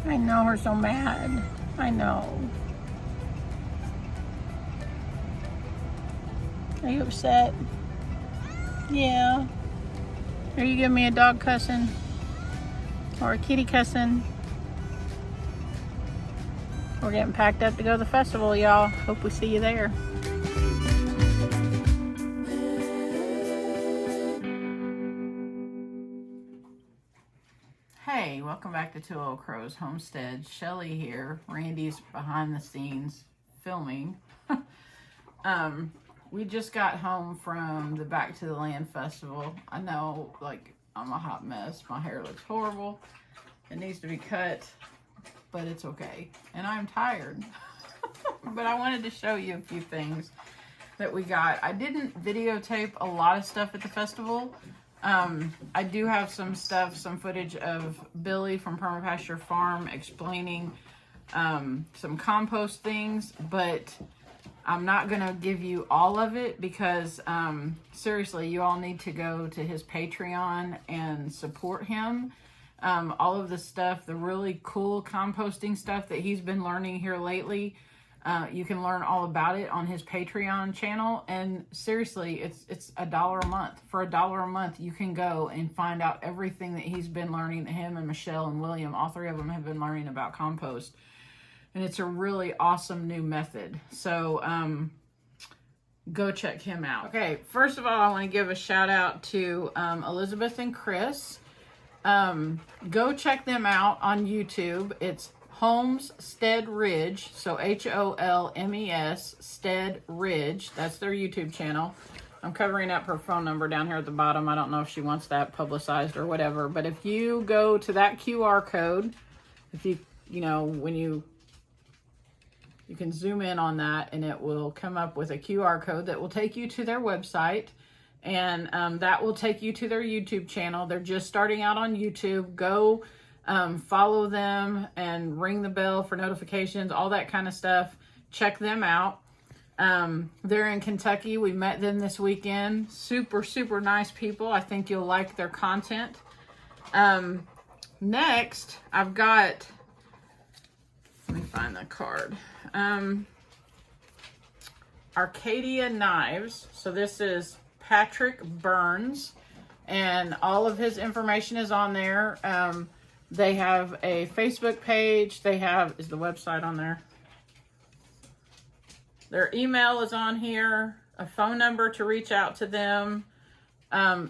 I know her so mad. I know. Are you upset? Yeah. Are you giving me a dog cussing? Or a kitty cussing? We're getting packed up to go to the festival, y'all. Hope we see you there. Hey, welcome back to Two Old Crows Homestead. Shelly here. Randy's behind the scenes filming. We just got home from the Back to the Land Festival. I know, like, I'm a hot mess. My hair looks horrible. It needs to be cut, but it's okay. And I'm tired. But I wanted to show you a few things that we got. I didn't videotape a lot of stuff at the festival. I do have some footage of Billy from Perma Pastures Farm explaining some compost things, but I'm not going to give you all of it because seriously, you all need to go to his Patreon and support him. All of the stuff, the really cool composting stuff that he's been learning here lately, you can learn all about it on his Patreon channel. And seriously, it's $1 a month. For $1 a month, you can go and find out everything that he's been learning. Him and Michelle and William, all three of them have been learning about compost. And it's a really awesome new method. So go check him out. Okay, first of all, I want to give a shout out to Elizabeth and Chris. Go check them out on YouTube. It's Homestead Ridge, so Holmes, Stead Ridge. That's their YouTube channel. I'm covering up her phone number down here at the bottom. I don't know if she wants that publicized or whatever, but if you go to that QR code, if you know, when you can zoom in on that and it will come up with a QR code that will take you to their website, and that will take you to their YouTube channel. They're just starting out on YouTube. Go follow them and ring the bell for notifications, all that kind of stuff. Check them out. They're in Kentucky. We met them this weekend. Super, super nice people. I think you'll like their content. Next, I've got, let me find the card. Arcadia Knives. So this is Patrick Burns, and all of his information is on there. They have a Facebook page. They have, is the website on there? Their email is on here, a phone number to reach out to them.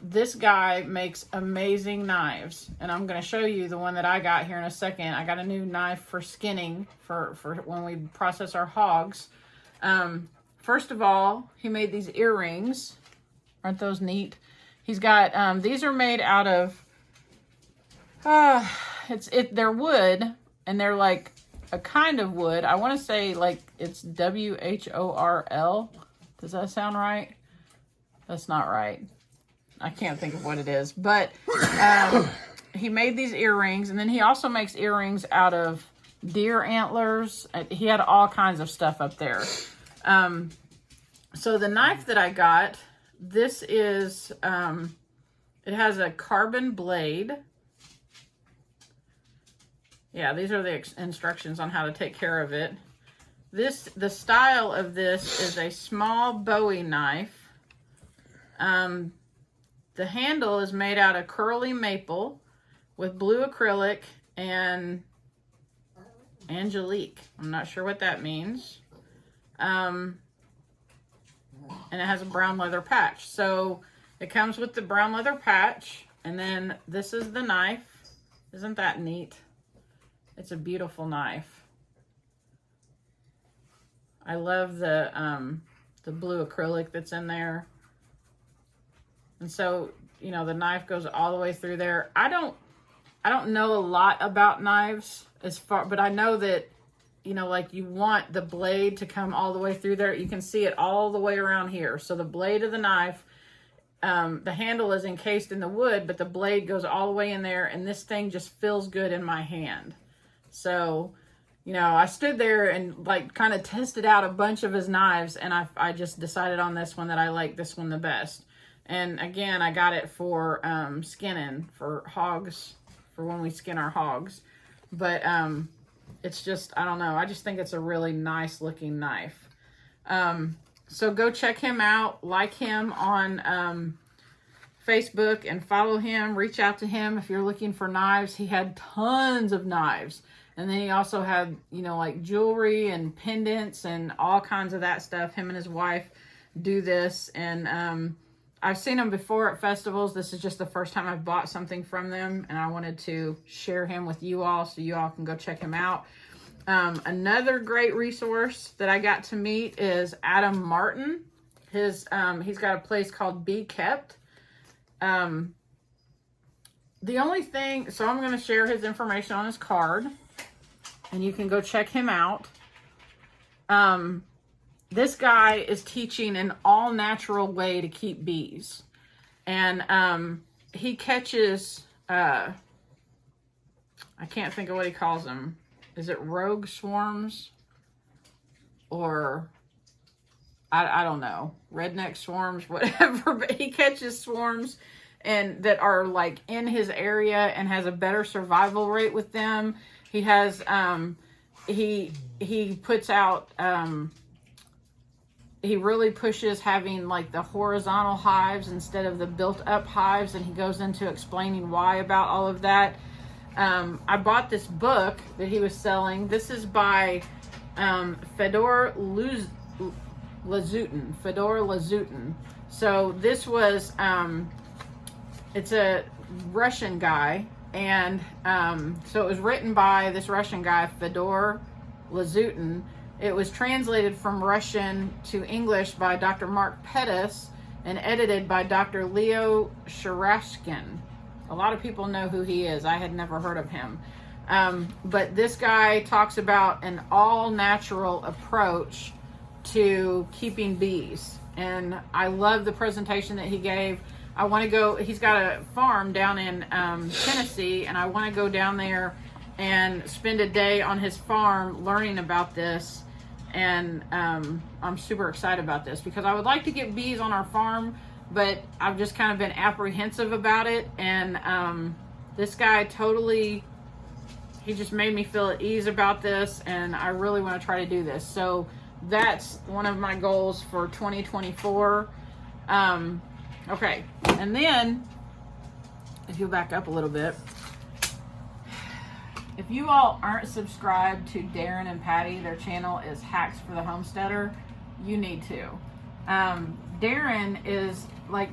This guy makes amazing knives, and I'm going to show you the one that I got here in a second. I got a new knife for skinning for when we process our hogs. First of all, he made these earrings. Aren't those neat? He's got, these are made out of, they're wood, and they're like a kind of wood. I want to say like it's WHORL. Does that sound right? That's not right. I can't think of what it is, but he made these earrings, and then he also makes earrings out of deer antlers. He had all kinds of stuff up there. So the knife that I got, this is, it has a carbon blade. Yeah, these are the instructions on how to take care of it. The style of this is a small Bowie knife. The handle is made out of curly maple with blue acrylic and angelique. I'm not sure what that means. And it has a brown leather patch. So it comes with the brown leather patch, and then this is the knife. Isn't that neat? It's a beautiful knife. I love the blue acrylic that's in there. And so, you know, the knife goes all the way through there. I don't know a lot about knives but I know that, you know, like you want the blade to come all the way through there. You can see it all the way around here. So the blade of the knife, the handle is encased in the wood, but the blade goes all the way in there, and this thing just feels good in my hand. So, you know, I stood there and like kind of tested out a bunch of his knives, and I just decided on this one that I like this one the best. And again, I got it for skinning for hogs, for when we skin our hogs. but it's just, I don't know. I just think it's a really nice looking knife. So go check him out, like him on Facebook and follow him, reach out to him if you're looking for knives. He had tons of knives. And then he also had, you know, like jewelry and pendants and all kinds of that stuff. Him and his wife do this. And I've seen them before at festivals. This is just the first time I've bought something from them. And I wanted to share him with you all so you all can go check him out. Another great resource that I got to meet is Adam Martin. He's got a place called Be Kept. The only thing, so I'm going to share his information on his card, and you can go check him out. This guy is teaching an all natural way to keep bees, and he catches, I can't think of what he calls them. Is it rogue swarms? Or I don't know, redneck swarms, whatever, but he catches swarms and that are like in his area and has a better survival rate with them. He has, he puts out, he really pushes having like the horizontal hives instead of the built up hives. And he goes into explaining why about all of that. I bought this book that he was selling. This is by, Fedor Lazutin. So this was, it's a Russian guy, and so it was written by this Russian guy, Fedor Lazutin. It was translated from Russian to English by Dr. Mark Pettis and edited by Dr. Leo Sharashkin. A lot of people know who he is. I had never heard of him. But this guy talks about an all-natural approach to keeping bees. And I love the presentation that he gave. I want to go, he's got a farm down in Tennessee, and I want to go down there and spend a day on his farm learning about this. And I'm super excited about this because I would like to get bees on our farm, but I've just kind of been apprehensive about it. And this guy totally, he just made me feel at ease about this, and I really want to try to do this. So that's one of my goals for 2024. Okay, and then if you back up a little bit, if you all aren't subscribed to Darren and Patty, their channel is Hacks for the Homesteader, you need to. Darren is like,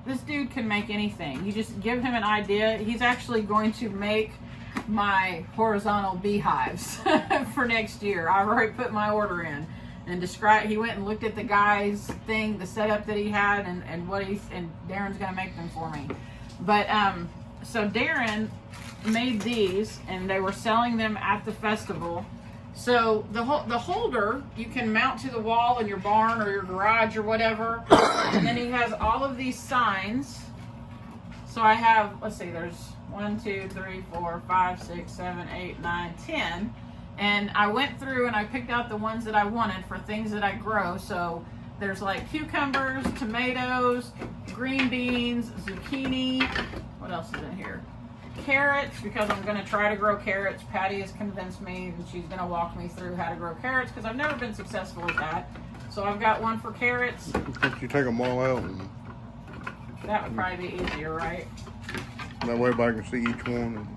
this dude can make anything. You just give him an idea. He's actually going to make my horizontal beehives for next year. I've already put my order in and he went and looked at the guy's thing, the setup that he had, and Darren's gonna make them for me. But so Darren made these, and they were selling them at the festival. So the holder you can mount to the wall in your barn or your garage or whatever. And then he has all of these signs. So I have, let's see, there's 1, 2, 3, 4, 5, 6, 7, 8, 9, 10. And I went through and I picked out the ones that I wanted for things that I grow. So there's like cucumbers, tomatoes, green beans, zucchini. What else is in here? Carrots, because I'm going to try to grow carrots. Patty has convinced me, and she's going to walk me through how to grow carrots because I've never been successful with that. So I've got one for carrots. You take them all out. And that would probably be easier, right? That way I can see each one.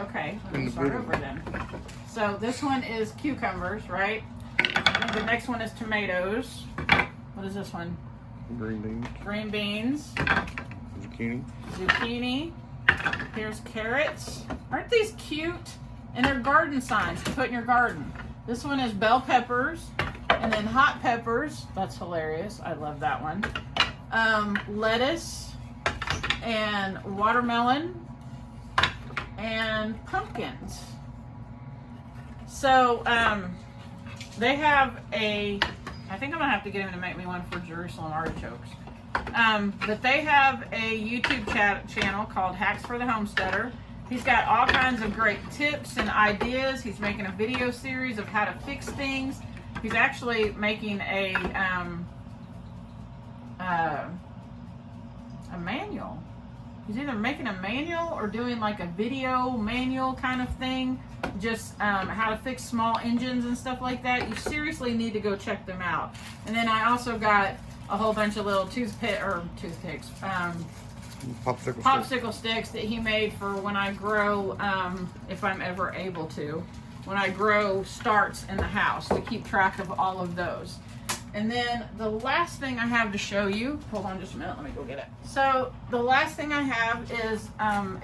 Okay, let me start over then. So this one is cucumbers, right? And the next one is tomatoes. What is this one? Green beans. Green beans. Zucchini. Zucchini. Here's carrots. Aren't these cute? And they're garden signs to put in your garden. This one is bell peppers. And then hot peppers. That's hilarious. I love that one. Lettuce. And watermelon. And pumpkins. So, they have I think I'm going to have to get him to make me one for Jerusalem artichokes. But they have a YouTube channel called Hacks for the Homesteader. He's got all kinds of great tips and ideas. He's making a video series of how to fix things. He's actually making a manual. he's either making a manual or doing like a video manual kind of thing, just how to fix small engines and stuff like that. You seriously need to go check them out. And then I also got a whole bunch of little toothpicks, popsicle sticks that he made for when I grow, if I'm ever able to, when I grow starts in the house, to keep track of all of those. And then the last thing I have to show you, hold on just a minute, let me go get it. So the last thing I have is,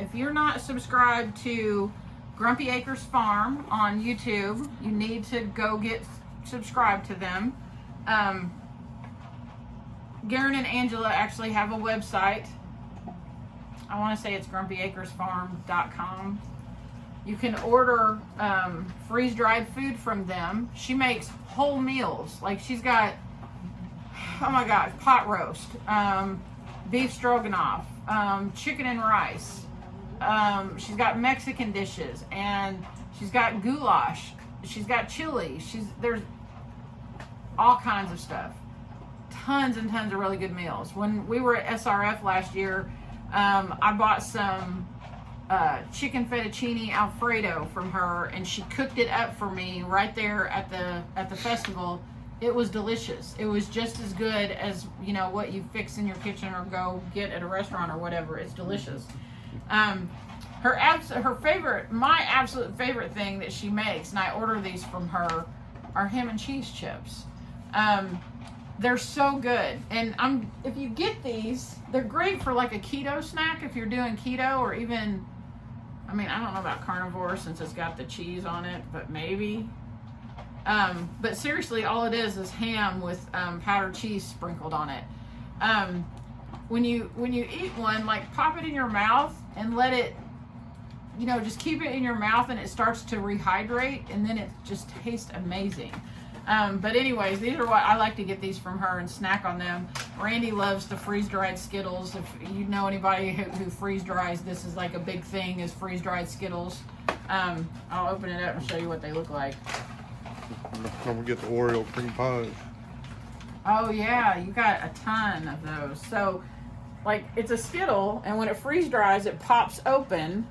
if you're not subscribed to Grumpy Acres Farm on YouTube, you need to go get subscribed to them. Garen and Angela actually have a website. I want to say it's grumpyacresfarm.com. You can order freeze-dried food from them. She makes whole meals. Like she's got, oh my gosh, pot roast, beef stroganoff, chicken and rice. She's got Mexican dishes, and she's got goulash. She's got chili. There's all kinds of stuff. Tons and tons of really good meals. When we were at SRF last year, I bought some chicken fettuccine Alfredo from her, and she cooked it up for me right there at the festival. It was delicious. It was just as good as, you know, what you fix in your kitchen or go get at a restaurant or whatever. It's delicious. Her favorite, my absolute favorite thing that she makes, and I order these from her, are ham and cheese chips. They're so good. And if you get these, they're great for like a keto snack if you're doing keto, or even, I mean, I don't know about carnivore since it's got the cheese on it, but maybe. But seriously, all it is ham with powdered cheese sprinkled on it. When you eat one, like pop it in your mouth and let it, you know, just keep it in your mouth, and it starts to rehydrate, and then it just tastes amazing. But anyways, these are what I like to get these from her and snack on them. Randy loves the freeze-dried Skittles. If you know anybody who freeze-dries, this is like a big thing, is freeze-dried Skittles. I'll open it up and show you what they look like. Don't forget the Oreo cream pies. Oh yeah, you got a ton of those. So, like, it's a Skittle, and when it freeze-dries, it pops open.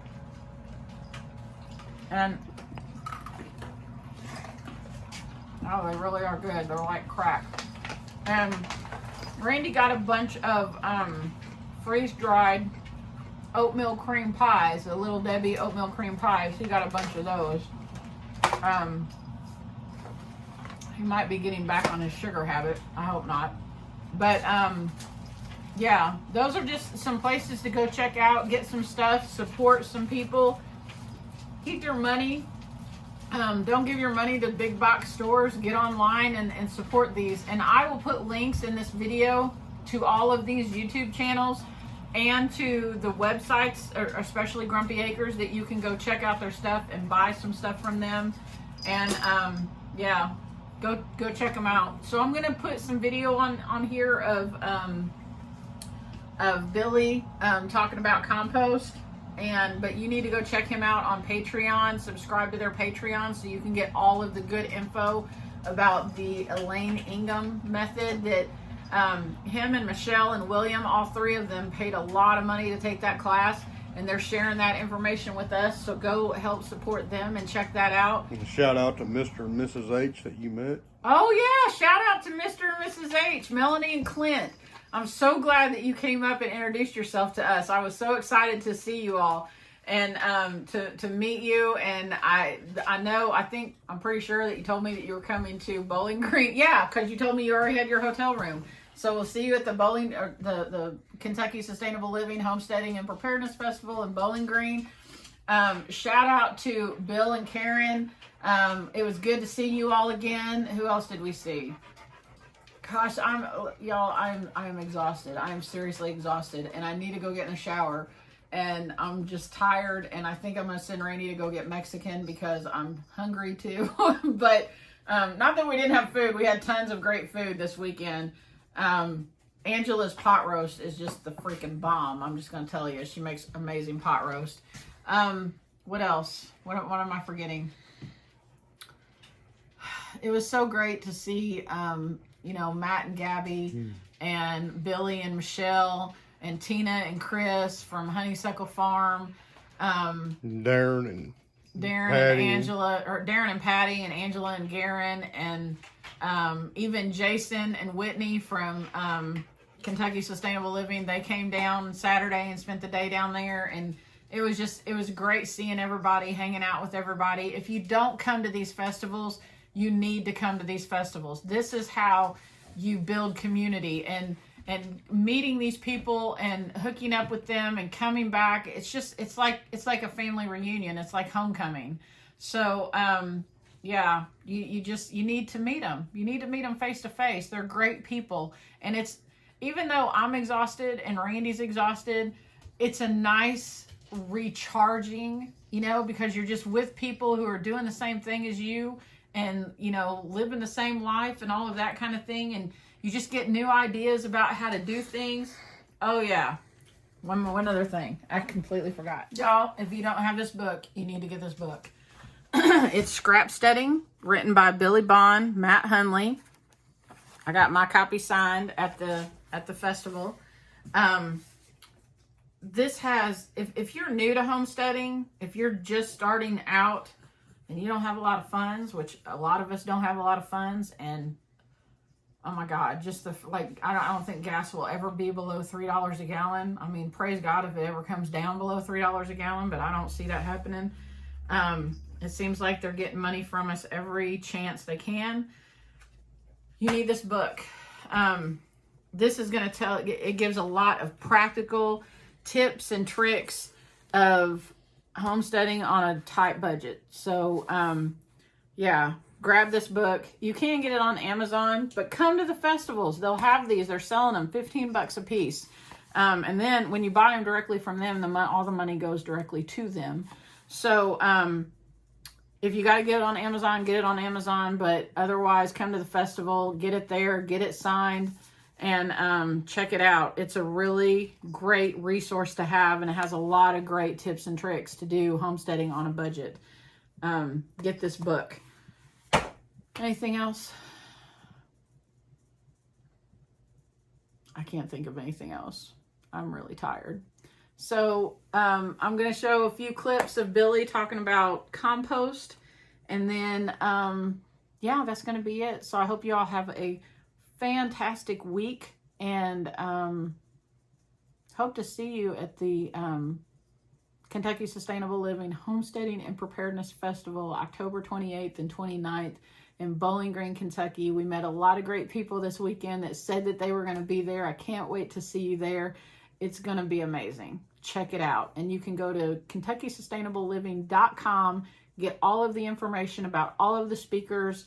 And oh, they really are good. They're like crack. And Randy got a bunch of freeze-dried oatmeal cream pies, the Little Debbie oatmeal cream pies. He got a bunch of those. He might be getting back on his sugar habit. I hope not. But yeah, those are just some places to go check out, get some stuff, support some people. Keep your money. Don't give your money to big box stores. Get online and support these. And I will put links in this video to all of these YouTube channels and to the websites, especially Grumpy Acres, that you can go check out their stuff and buy some stuff from them. And yeah, go check them out. So I'm gonna put some video on here of Billy talking about compost. But you need to go check him out on Patreon. Subscribe to their Patreon so you can get all of the good info about the Elaine Ingham method that him and Michelle and William, all three of them, paid a lot of money to take that class, and they're sharing that information with us. So go help support them and check that out. And a shout out to Mr. and Mrs. H that you met. Oh yeah, shout out to Mr. and Mrs. H, Melanie and Clint. I'm so glad that you came up and introduced yourself to us. I was so excited to see you all and to meet you. And I'm pretty sure that you told me that you were coming to Bowling Green. Yeah, because you told me you already had your hotel room. So we'll see you at the Kentucky Sustainable Living, Homesteading, and Preparedness Festival in Bowling Green. Shout out to Bill and Karen. It was good to see you all again. Who else did we see? Gosh, I'm exhausted. I am seriously exhausted, and I need to go get in a shower, and I'm just tired, and I think I'm going to send Randy to go get Mexican because I'm hungry too. But not that we didn't have food. We had tons of great food this weekend. Angela's pot roast is just the freaking bomb. I'm just going to tell you. She makes amazing pot roast. What else? What am I forgetting? It was so great to see Matt and Gabby and Billy and Michelle and Tina and Chris from Honeysuckle Farm. Darren and Darren and Patty and Angela and Garen, and even Jason and Whitney from Kentucky Sustainable Living. They came down Saturday and spent the day down there, and it was great seeing everybody, hanging out with everybody. If you don't come to these festivals, you need to come to these festivals. This is how you build community, and meeting these people and hooking up with them and coming back. It's like a family reunion. It's like homecoming. So, yeah, you need to meet them. You need to meet them face to face. They're great people. And even though I'm exhausted and Randy's exhausted, it's a nice recharging, because you're just with people who are doing the same thing as you and, living the same life and all of that kind of thing. And you just get new ideas about how to do things. Oh, yeah. One other thing. I completely forgot. Y'all, if you don't have this book, you need to get this book. It's Scrapsteading, written by Billy Bond, Matt Hunley. I got my copy signed at the festival. This has, if you're new to homesteading, if you're just starting out and you don't have a lot of funds, which a lot of us don't have a lot of funds, and oh my God, I don't think gas will ever be below $3 a gallon. I mean, praise God if it ever comes down below $3 a gallon, but I don't see that happening. It seems like they're getting money from us every chance they can. You need this book. This is going to it gives a lot of practical tips and tricks of homesteading on a tight budget. So, yeah. Grab this book. You can get it on Amazon, but come to the festivals. They'll have these. They're selling them $15 a piece. And then when you buy them directly from them, all the money goes directly to them. So if you got to get it on Amazon, get it on Amazon. But otherwise, come to the festival, get it there, get it signed, and check it out. It's a really great resource to have, and it has a lot of great tips and tricks to do homesteading on a budget. Get this book. Anything else? I can't think of anything else. I'm really tired. So I'm going to show a few clips of Billy talking about compost. And then, yeah, that's going to be it. So I hope you all have a fantastic week. And hope to see you at the Kentucky Sustainable Living Homesteading and Preparedness Festival, October 28th and 29th. In Bowling Green, Kentucky. We met a lot of great people this weekend that said that they were going to be there. I can't wait to see you there. It's going to be amazing. Check it out. And you can go to KentuckySustainableLiving.com, get all of the information about all of the speakers,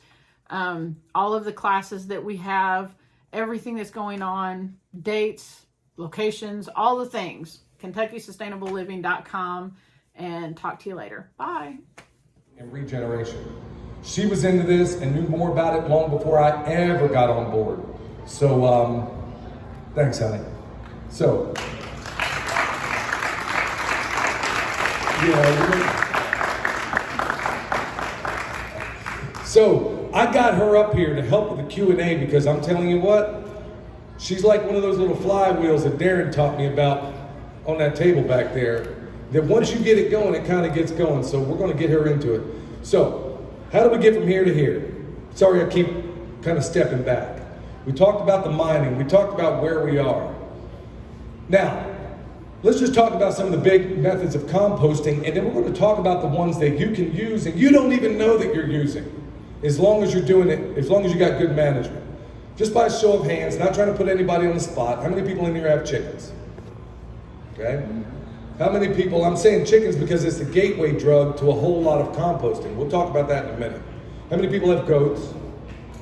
all of the classes that we have, everything that's going on, dates, locations, all the things. KentuckySustainableLiving.com, and talk to you later. Bye. And regeneration. She was into this and knew more about it long before I ever got on board. So, thanks, honey. So, so I got her up here to help with the Q&A because I'm telling you what, she's like one of those little flywheels that Darren taught me about on that table back there, that once you get it going, it kind of gets going. So we're going to get her into it. So, how do we get from here to here? Sorry, I keep kind of stepping back. We talked about the mining. We talked about where we are. Now, let's just talk about some of the big methods of composting, and then we're going to talk about the ones that you can use and you don't even know that you're using, as long as you're doing it, as long as you got good management. Just by a show of hands, not trying to put anybody on the spot, how many people in here have chickens? Okay? How many people, I'm saying chickens because it's the gateway drug to a whole lot of composting. We'll talk about that in a minute. How many people have goats?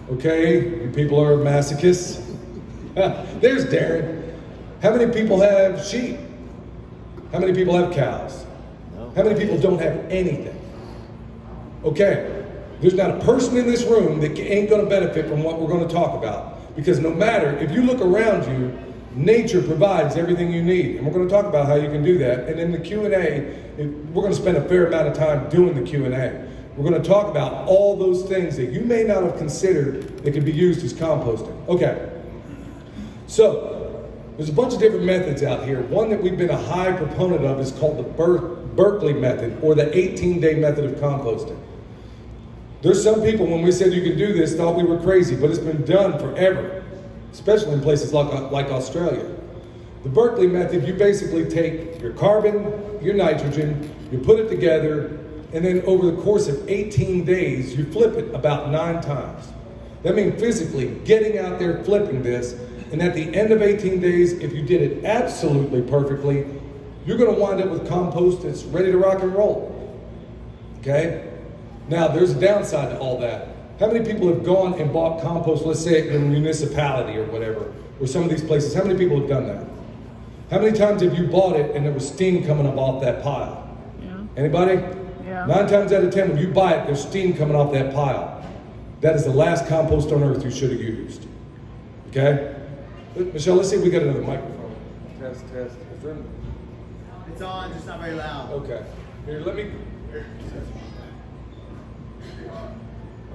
Okay, you people are masochists. There's Darren. How many people have sheep? How many people have cows? How many people don't have anything? Okay, there's not a person in this room that ain't gonna benefit from what we're gonna talk about. Because no matter, if you look around you, nature provides everything you need, and we're going to talk about how you can do that. And in the Q&A, we're going to spend a fair amount of time doing the Q&A. We're going to talk about all those things that you may not have considered that could be used as composting. Okay, so There's a bunch of different methods out here. One that we've been a high proponent of is called the Berkeley method, or the 18-day method of composting. There's some people, when we said you could do this, thought we were crazy, but it's been done forever, especially in places like Australia. The Berkeley method, you basically take your carbon, your nitrogen, you put it together, and then over the course of 18 days, you flip it about 9 times. That means physically getting out there, flipping this, and at the end of 18 days, if you did it absolutely perfectly, you're gonna wind up with compost that's ready to rock and roll, okay? Now, there's a downside to all that. How many people have gone and bought compost, let's say in a municipality or whatever, or some of these places, how many people have done that? How many times have you bought it and there was steam coming up off that pile? Yeah. Anybody? Yeah. 9 times out of 10, when you buy it, there's steam coming off that pile. That is the last compost on earth you should have used. Okay? Michelle, let's see if we got another microphone. Test. Is there... It's on, just not very loud. Okay. Here, let me...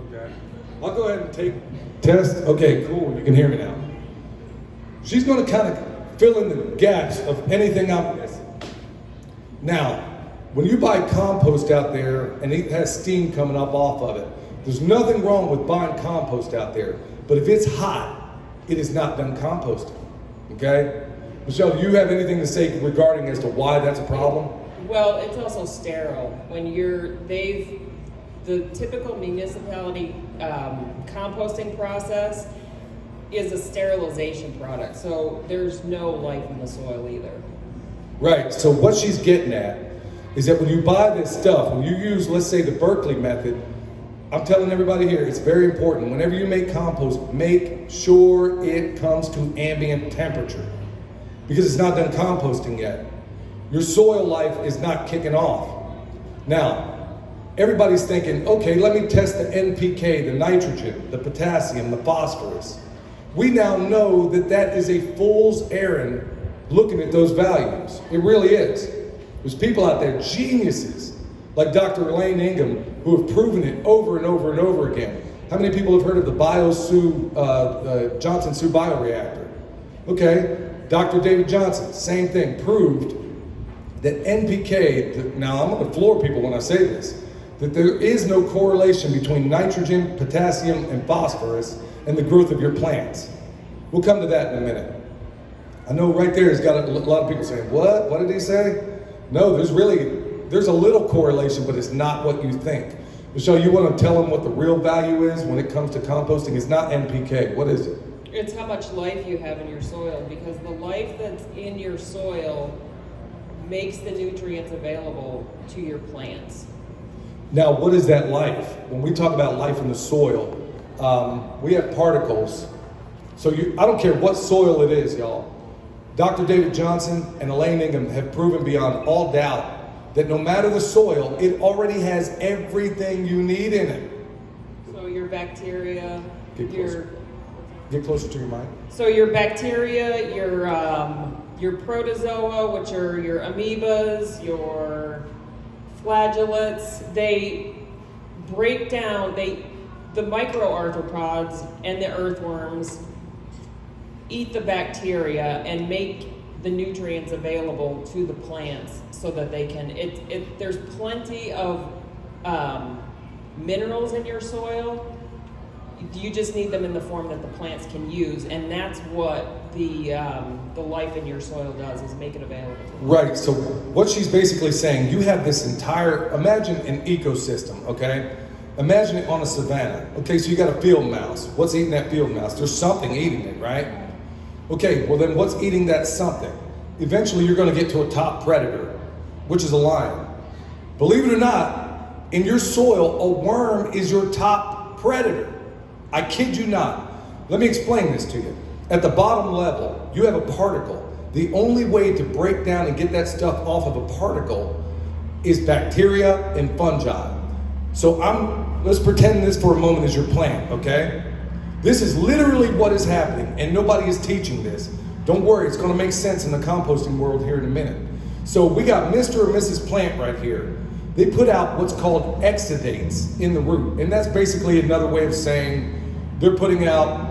Okay. I'll go ahead and take... Test. Okay, cool. You can hear me now. She's going to kind of fill in the gaps of anything I'm missing. Now, when you buy compost out there and it has steam coming up off of it, there's nothing wrong with buying compost out there. But if it's hot, it is not done composting. Okay? Michelle, do you have anything to say regarding as to why that's a problem? Well, it's also sterile. When the typical municipality composting process is a sterilization product, so there's no life in the soil either. Right, so what she's getting at is that when you buy this stuff, when you use, let's say, the Berkeley method, I'm telling everybody here, it's very important. Whenever you make compost, make sure it comes to ambient temperature, because it's not done composting yet. Your soil life is not kicking off. Now, everybody's thinking, okay, let me test the NPK, the nitrogen, the potassium, the phosphorus. We now know that that is a fool's errand looking at those values. It really is. There's people out there, geniuses, like Dr. Elaine Ingham, who have proven it over and over and over again. How many people have heard of the Johnson-Su bioreactor? Okay, Dr. David Johnson, same thing, proved that NPK, now I'm gonna floor people when I say this, that there is no correlation between nitrogen, potassium, and phosphorus and the growth of your plants. We'll come to that in a minute. I know right there has got a lot of people saying, what? What did he say? No, there's a little correlation, but it's not what you think. Michelle, you want to tell them what the real value is when it comes to composting? It's not NPK. What is it? It's how much life you have in your soil, because the life that's in your soil makes the nutrients available to your plants. Now, what is that life? When we talk about life in the soil, we have particles. So I don't care what soil it is, y'all. Dr. David Johnson and Elaine Ingham have proven beyond all doubt that no matter the soil, it already has everything you need in it. So your bacteria, Get closer to your mic. So your bacteria, your protozoa, which are your amoebas, your flagellates, they break down, the microarthropods and the earthworms eat the bacteria and make the nutrients available to the plants so that they can, there's plenty of minerals in your soil. You just need them in the form that the plants can use, and that's what the life in your soil does, is make it available. Right, so what she's basically saying, you have this entire, imagine an ecosystem, okay? Imagine it on a savanna. Okay, so you got a field mouse. What's eating that field mouse? There's something eating it, right? Okay, well then what's eating that something? Eventually you're gonna get to a top predator, which is a lion. Believe it or not, in your soil, a worm is your top predator. I kid you not. Let me explain this to you. At the bottom level, you have a particle. The only way to break down and get that stuff off of a particle is bacteria and fungi. So let's pretend this for a moment is your plant, okay? This is literally what is happening, and nobody is teaching this. Don't worry, it's gonna make sense in the composting world here in a minute. So we got Mr. or Mrs. Plant right here. They put out what's called exudates in the root, and that's basically another way of saying they're putting out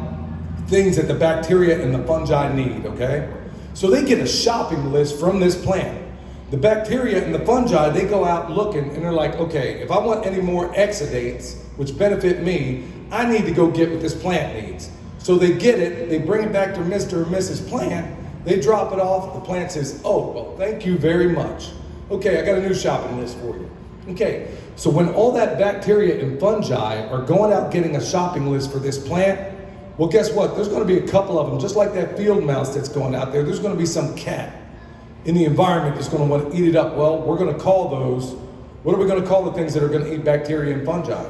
things that the bacteria and the fungi need, okay? So they get a shopping list from this plant. The bacteria and the fungi, they go out looking and they're like, okay, if I want any more exudates, which benefit me, I need to go get what this plant needs. So they get it, they bring it back to Mr. or Mrs. Plant, they drop it off, the plant says, oh, well, thank you very much. Okay, I got a new shopping list for you. Okay, so when all that bacteria and fungi are going out getting a shopping list for this plant, well, guess what? There's going to be a couple of them, just like that field mouse that's going out there. There's going to be some cat in the environment that's going to want to eat it up. Well, we're going to call those, what are we going to call the things that are going to eat bacteria and fungi?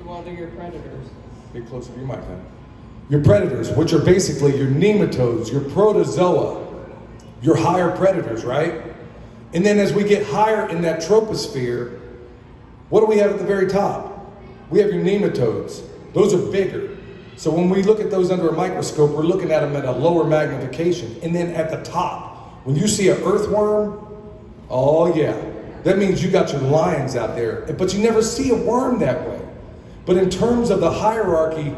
Well, they're your predators. Get closer to your mic, then. Your predators, which are basically your nematodes, your protozoa, your higher predators, right? And then as we get higher in that troposphere, what do we have at the very top? We have your nematodes. Those are bigger. So when we look at those under a microscope, we're looking at them at a lower magnification. And then at the top, when you see an earthworm, oh yeah, that means you got your lions out there. But you never see a worm that way. But in terms of the hierarchy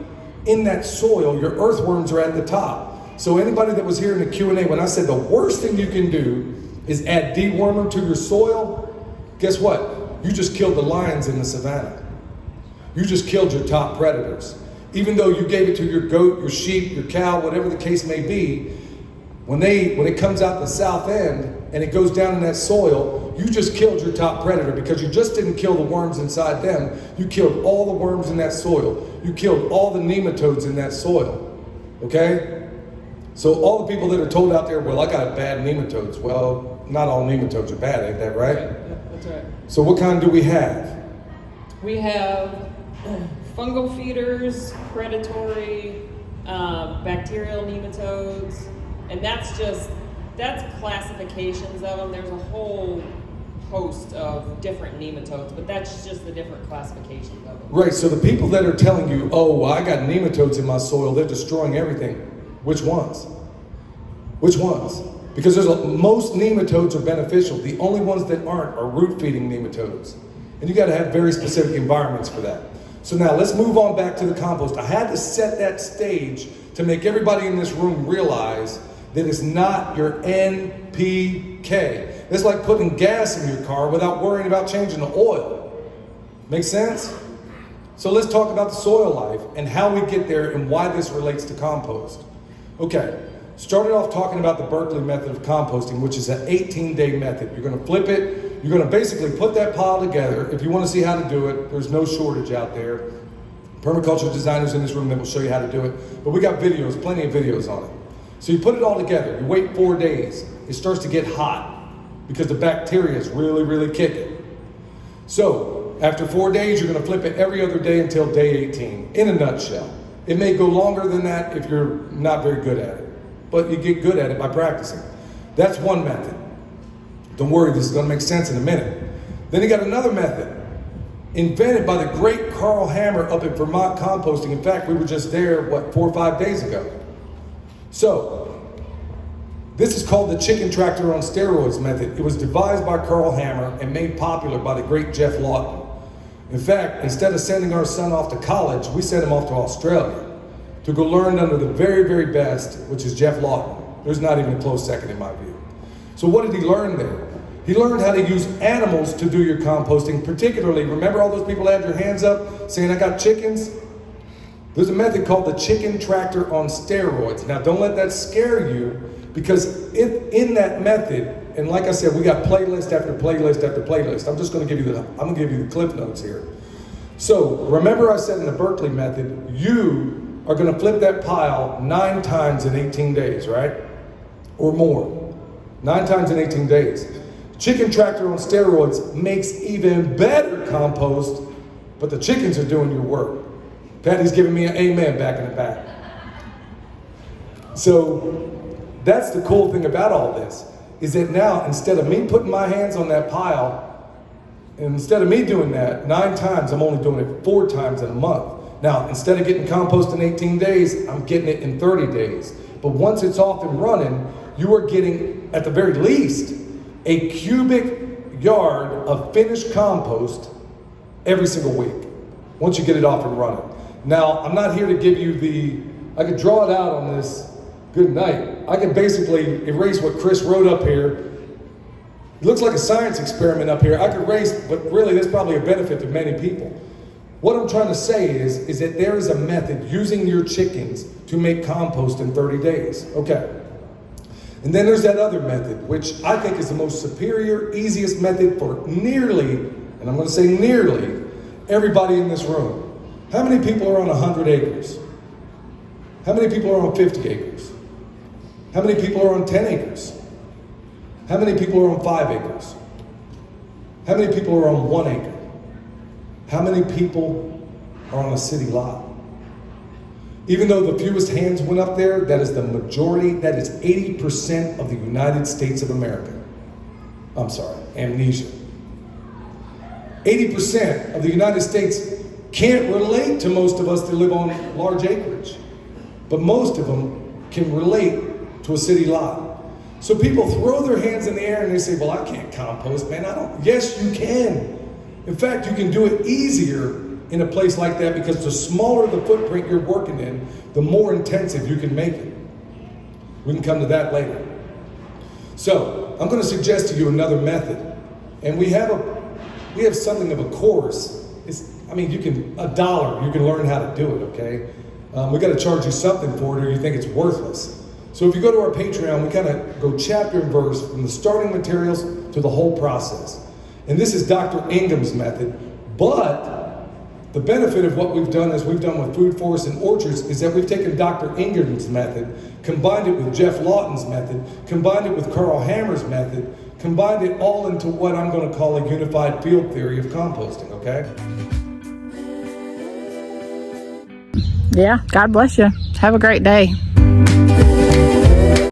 in that soil, your earthworms are at the top. So anybody that was here in the Q&A, when I said the worst thing you can do is add dewormer to your soil, guess what? You just killed the lions in the savannah. You just killed your top predators. Even though you gave it to your goat, your sheep, your cow, whatever the case may be, when it comes out the south end and it goes down in that soil, you just killed your top predator because you just didn't kill the worms inside them. You killed all the worms in that soil. You killed all the nematodes in that soil. Okay? So all the people that are told out there, well, I got bad nematodes. Well, not all nematodes are bad, ain't that right? Yeah, that's right. So what kind do we have? We have fungal feeders, predatory, bacterial nematodes, and that's classifications of them. There's a whole host of different nematodes, but that's just the different classifications of them. Right, so the people that are telling you, oh, well, I got nematodes in my soil, they're destroying everything. Which ones? Which ones? Because most nematodes are beneficial. The only ones that aren't are root-feeding nematodes. And you gotta have very specific environments for that. So now let's move on back to the compost. I had to set that stage to make everybody in this room realize that it's not your NPK. It's like putting gas in your car without worrying about changing the oil. Make sense? So let's talk about the soil life and how we get there and why this relates to compost. Okay, started off talking about the Berkeley method of composting, which is an 18-day method. You're gonna flip it, you're gonna basically put that pile together. If you wanna see how to do it, there's no shortage out there. Permaculture designers in this room that will show you how to do it. But we got videos, plenty of videos on it. So you put it all together, you wait 4 days. It starts to get hot because the bacteria is really, really kicking. So after 4 days, you're gonna flip it every other day until day 18, in a nutshell. It may go longer than that if you're not very good at it, but you get good at it by practicing. That's one method. Don't worry, this is gonna make sense in a minute. Then you got another method, invented by the great Carl Hammer up at Vermont Composting. In fact, we were just there, 4 or 5 days ago. So, this is called the chicken tractor on steroids method. It was devised by Carl Hammer and made popular by the great Jeff Lawton. In fact, instead of sending our son off to college, we sent him off to Australia to go learn under the very, very best, which is Jeff Lawton. There's not even a close second in my view. So what did he learn there? He learned how to use animals to do your composting, particularly, remember all those people that had their hands up saying, I got chickens? There's a method called the chicken tractor on steroids. Now, don't let that scare you, because in that method, and like I said, we got playlist after playlist after playlist. I'm just going to give you the clip notes here. So remember I said in the Berkeley method, you are going to flip that pile 9 times in 18 days, right? Or more. 9 times in 18 days. Chicken tractor on steroids makes even better compost, but the chickens are doing your work. Patty's giving me an amen back in the back. So that's the cool thing about all this, is that now instead of me putting my hands on that pile, and instead of me doing that 9 times, I'm only doing it 4 times in a month. Now, instead of getting compost in 18 days, I'm getting it in 30 days. But once it's off and running, you are getting, at the very least, a cubic yard of finished compost every single week, once you get it off and running. Now, I'm not here to give you I could draw it out on this, good night. I can basically erase what Chris wrote up here. It looks like a science experiment up here. I could erase, but really that's probably a benefit to many people. What I'm trying to say is that there is a method using your chickens to make compost in 30 days. Okay. And then there's that other method, which I think is the most superior, easiest method for nearly, and I'm going to say nearly, everybody in this room. How many people are on 100 acres? How many people are on 50 acres? How many people are on 10 acres? How many people are on 5 acres? How many people are on 1 acre? How many people are on a city lot? Even though the fewest hands went up there, that is the majority, that is 80% of the United States of America. I'm sorry, amnesia. 80% of the United States can't relate to most of us that live on large acreage, but most of them can relate to a city lot. So people throw their hands in the air and they say, well, I can't compost, man, I don't. Yes, you can. In fact, you can do it easier in a place like that because the smaller the footprint you're working in, the more intensive you can make it. We can come to that later. So I'm going to suggest to you another method, and we have something of a course. You can $1, you can learn how to do it. Okay, we got to charge you something for it, or you think it's worthless. So if you go to our Patreon, we kind of go chapter and verse from the starting materials to the whole process. And this is Dr. Ingham's method, but the benefit of what we've done, as we've done with Food Forests and Orchards, is that we've taken Dr. Ingham's method, combined it with Jeff Lawton's method, combined it with Carl Hammer's method, combined it all into what I'm going to call a unified field theory of composting, okay? Yeah, God bless you. Have a great day.